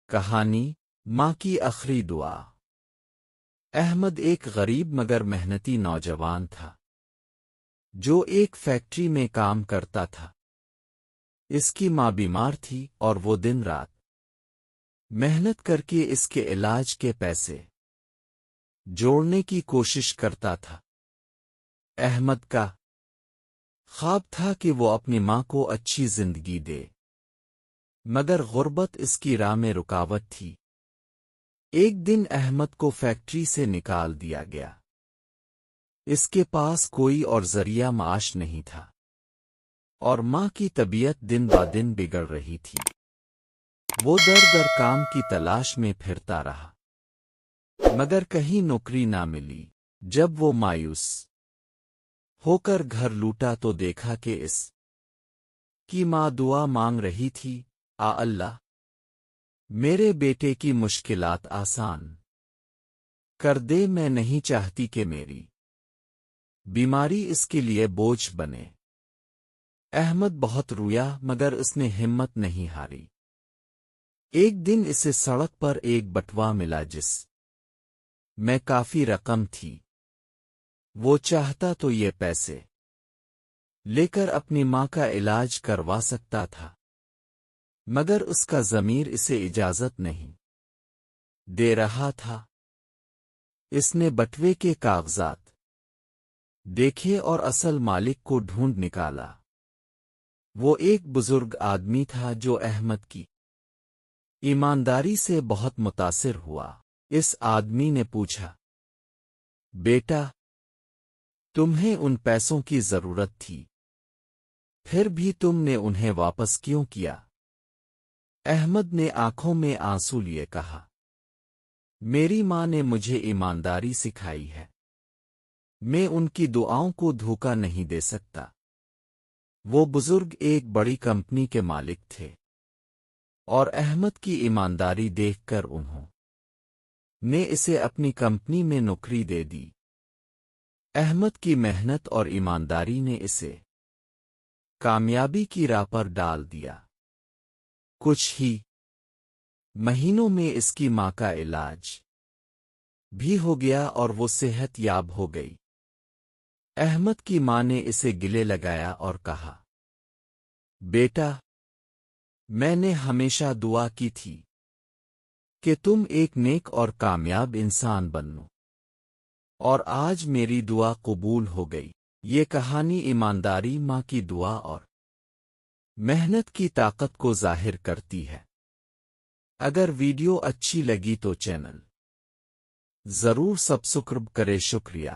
کہانی ماں کی آخری دعا۔ احمد ایک غریب مگر محنتی نوجوان تھا جو ایک فیکٹری میں کام کرتا تھا۔ اس کی ماں بیمار تھی اور وہ دن رات محنت کر کے اس کے علاج کے پیسے جوڑنے کی کوشش کرتا تھا۔ احمد کا خواب تھا کہ وہ اپنی ماں کو اچھی زندگی دے، مگر غربت اس کی راہ میں رکاوٹ تھی۔ ایک دن احمد کو فیکٹری سے نکال دیا گیا۔ اس کے پاس کوئی اور ذریعہ معاش نہیں تھا، اور ماں کی طبیعت دن با دن بگڑ رہی تھی۔ وہ در در کام کی تلاش میں پھرتا رہا، مگر کہیں نوکری نہ ملی۔ جب وہ مایوس ہو کر گھر لوٹا تو دیکھا کہ اس کی ماں دعا مانگ رہی تھی، اللہ میرے بیٹے کی مشکلات آسان کر دے، میں نہیں چاہتی کہ میری بیماری اس کے لیے بوجھ بنے۔ احمد بہت رویا مگر اس نے ہمت نہیں ہاری۔ ایک دن اسے سڑک پر ایک بٹوا ملا جس میں کافی رقم تھی۔ وہ چاہتا تو یہ پیسے لے کر اپنی ماں کا علاج کروا سکتا تھا، مگر اس کا ضمیر اسے اجازت نہیں دے رہا تھا۔ اس نے بٹوے کے کاغذات دیکھے اور اصل مالک کو ڈھونڈ نکالا۔ وہ ایک بزرگ آدمی تھا جو احمد کی ایمانداری سے بہت متاثر ہوا۔ اس آدمی نے پوچھا، بیٹا تمہیں ان پیسوں کی ضرورت تھی، پھر بھی تم نے انہیں واپس کیوں کیا؟ احمد نے آنکھوں میں آنسو لیے کہا، میری ماں نے مجھے ایمانداری سکھائی ہے، میں ان کی دعاؤں کو دھوکہ نہیں دے سکتا۔ وہ بزرگ ایک بڑی کمپنی کے مالک تھے، اور احمد کی ایمانداری دیکھ کر انہوں نے اسے اپنی کمپنی میں نوکری دے دی۔ احمد کی محنت اور ایمانداری نے اسے کامیابی کی راہ پر ڈال دیا۔ کچھ ہی مہینوں میں اس کی ماں کا علاج بھی ہو گیا اور وہ صحت یاب ہو گئی۔ احمد کی ماں نے اسے گلے لگایا اور کہا، بیٹا میں نے ہمیشہ دعا کی تھی کہ تم ایک نیک اور کامیاب انسان بنو، اور آج میری دعا قبول ہو گئی۔ یہ کہانی ایمانداری، ماں کی دعا اور محنت کی طاقت کو ظاہر کرتی ہے۔ اگر ویڈیو اچھی لگی تو چینل ضرور سبسکرائب کرے۔ شکریہ۔